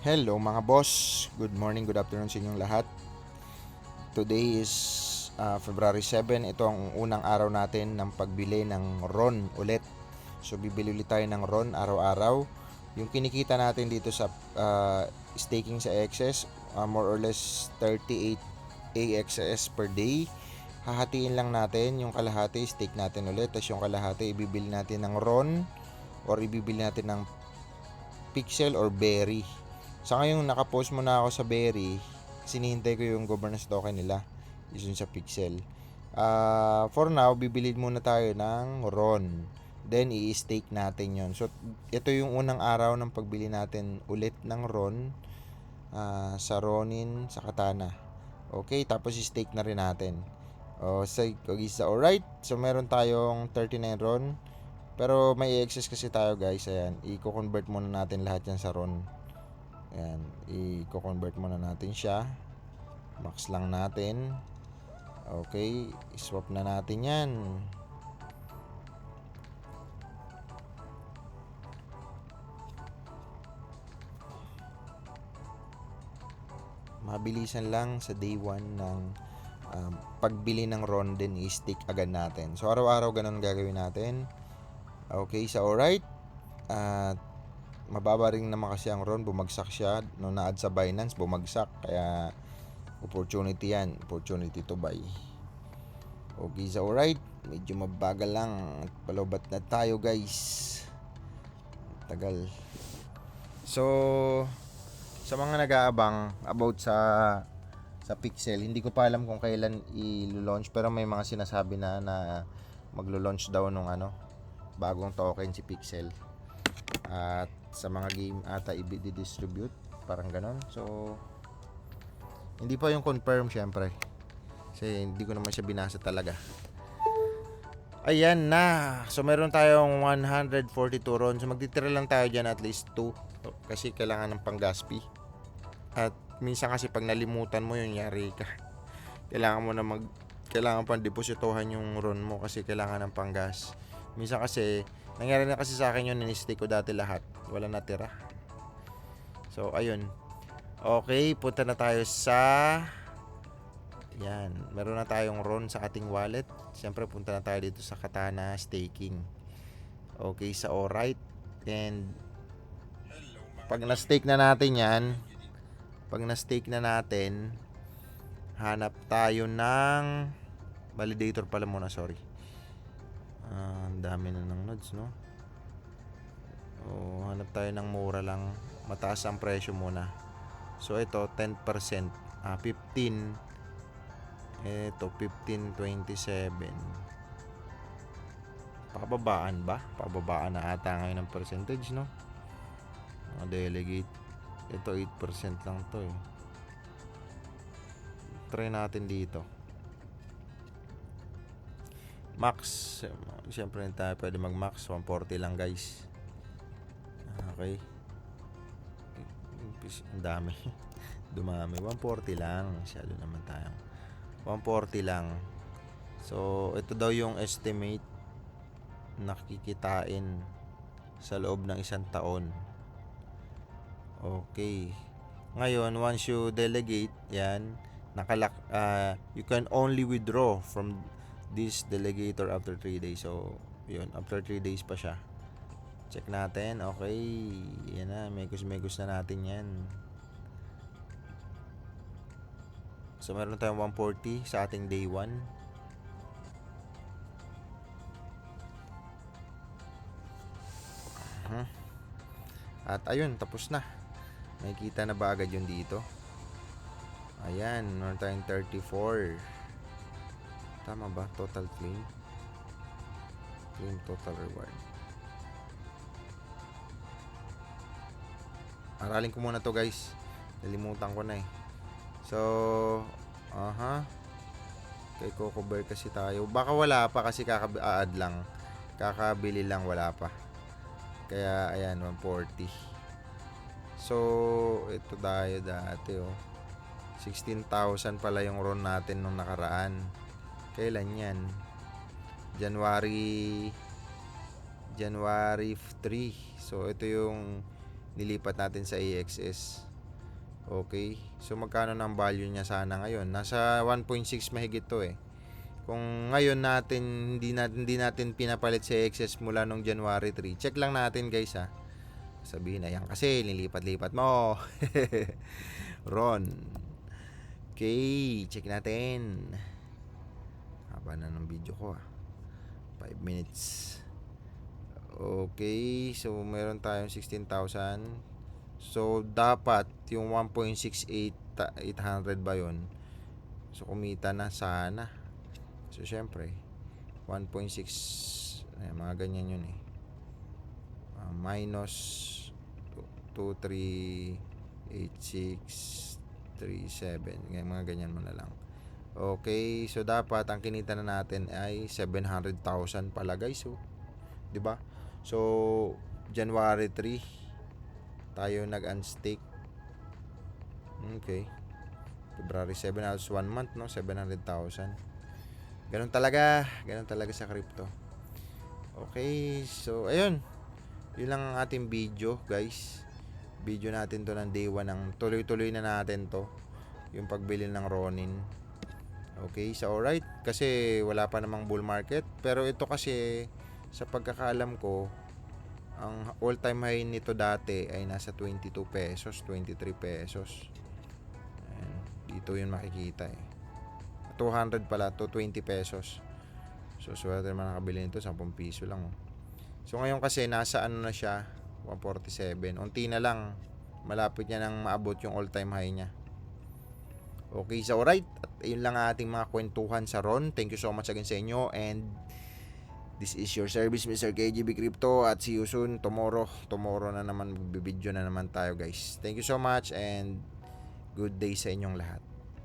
Hello mga boss, good morning, good afternoon sa inyong lahat. Today is February 7. Ito ang unang araw natin ng pagbili ng RON ulit. So bibili ulit tayo ng RON araw-araw. Yung kinikita natin dito sa staking sa AXS, more or less 38 AXS per day. Hahatiin lang natin, yung kalahati stake natin ulit, tapos yung kalahati ibibili natin ng RON or ibibili natin ng Pixel or Berry. Sa ngayon, nakapost muna ako sa Berry. Sinihintay ko yung governance token nila. Yun sa Pixel. For now, bibili muna tayo ng RON. Then, i-stake natin yon. So, ito yung unang araw ng pagbili natin ulit ng RON sa Ronin, sa Katana. Okay, tapos i-stake na rin natin. Say, Kagisa, alright. So, meron tayong 39 RON. Pero may excess kasi tayo guys. Ayan, i-convert muna natin lahat yan sa RON. Ayan, i-convert muna natin siya. Max lang natin. Okay, swap na natin yan. Mabilisan lang sa day 1 ng pagbili ng RON, din i-stick agad natin. So araw-araw ganun gagawin natin. Okay, so alright. Mababa rin naman kasi ang RON, bumagsak siya nung na-add sa Binance, bumagsak, kaya opportunity yan, opportunity to buy. Okay, so alright, medyo mabagal lang, palobat na tayo guys, tagal. So sa mga nag-aabang about sa Pixel, hindi ko pa alam kung kailan i-launch, pero may mga sinasabi na maglo-launch daw nung bagong token si Pixel. At sa mga game ata i-distribute, parang ganon. So hindi pa yung confirm syempre, kasi hindi ko naman siya binasa talaga. Ayan na. So meron tayong 142 RON. So magtitira lang tayo dyan at least 2, kasi kailangan ng panggaspi. At minsan kasi pag nalimutan mo yun, yari ka. Kailangan mo na kailangan pang depositohan yung RON mo kasi kailangan ng panggas. Minsan kasi nangyari na kasi sa akin yun, in-stake ko dati lahat, wala natira. So ayun. Okay, punta na tayo sa yan, meron na tayong RON sa ating wallet. Siyempre punta na tayo dito sa Katana staking. Okay, sa alright. And pag na-stake na natin yan, hanap tayo ng validator pala muna, sorry. Ang dami na ng nodes, no? Hanap tayo ng mura lang, mataas ang presyo muna. So ito 10%, 15, ito 15.27. Pababaan ba? Pababaan na ata ngayon ng percentage, no? Delegate. Ito 8% lang to eh. Try natin dito. Max. Siyempre hindi tayo pwede mag max. 140 lang guys. Okay. Ang dami. Dumami. 140 lang. Masyado naman tayo. 140 lang. So ito daw yung estimate nakikitain sa loob ng isang taon. Okay. Ngayon, once you delegate, yan, you can only withdraw from this delegator after 3 days. So, yun, after 3 days pa siya. Check natin. Okay. Yan na, megos na natin yan. So, meron tayong 140 sa ating day 1. At ayun, tapos na. Makikita na ba agad yun dito? Ayan, meron tayong 34. Tama ba? Total claim. Claim total reward. Aralin ko muna to guys. Nalimutan ko na eh. So, kay Coco Bear kasi tayo. Baka wala pa kasi add lang. Kakabili lang, wala pa. Kaya, ayan, 140. So, ito tayo dati 16,000 pala yung RON natin nung nakaraan. Kailan yan? January 3. So, ito yung nilipat natin sa AXS. Okay. So magkano ng value niya sana ngayon? Nasa 1.6 mahigit to eh. Kung ngayon hindi natin pinapalit si excess mula nung January 3. Check lang natin guys ha. Sabihin ayan kasi nilipat-lipat mo. Ron. Okay, check natin. Haba na ng video ko ah. 5 minutes. Okay, so meron tayong 16,000. So dapat yung 1.68 ba yun? So kumita na sana. So syempre 1.6 mga ganyan yun eh. Minus 238637 mga ganyan mo na lang. Okay, so dapat ang kinita na natin ay 700,000 pala guys. So, 'di ba? So January 3 tayo nag-unstake. Okay. February 7 halos 1 month no, 700,000. Ganun talaga sa crypto. Okay, so ayun. Yun lang ang ating video, guys. Video natin to ng day 1 ng tuloy-tuloy na natin to. Yung pagbili ng Ronin. Okay, so alright. Kasi wala pa namang bull market. Pero ito kasi, sa pagkakaalam ko, ang all-time high nito dati ay nasa 22 pesos, 23 pesos. Ayan, dito yun makikita eh. 200 pala, to 20 pesos. So, swerte naman nakabili nito, 10 piso lang oh. So ngayon kasi nasa ano na siya 147. Unti na lang malapit niya nang maabot yung all-time high niya. Okay, so alright. At yun lang ating mga kwentuhan sa Ron. Thank you so much again sa inyo. And this is your service, Mr. KGB Crypto. At see you soon tomorrow. Tomorrow na naman, magbibideo na naman tayo guys. Thank you so much and good day sa inyong lahat.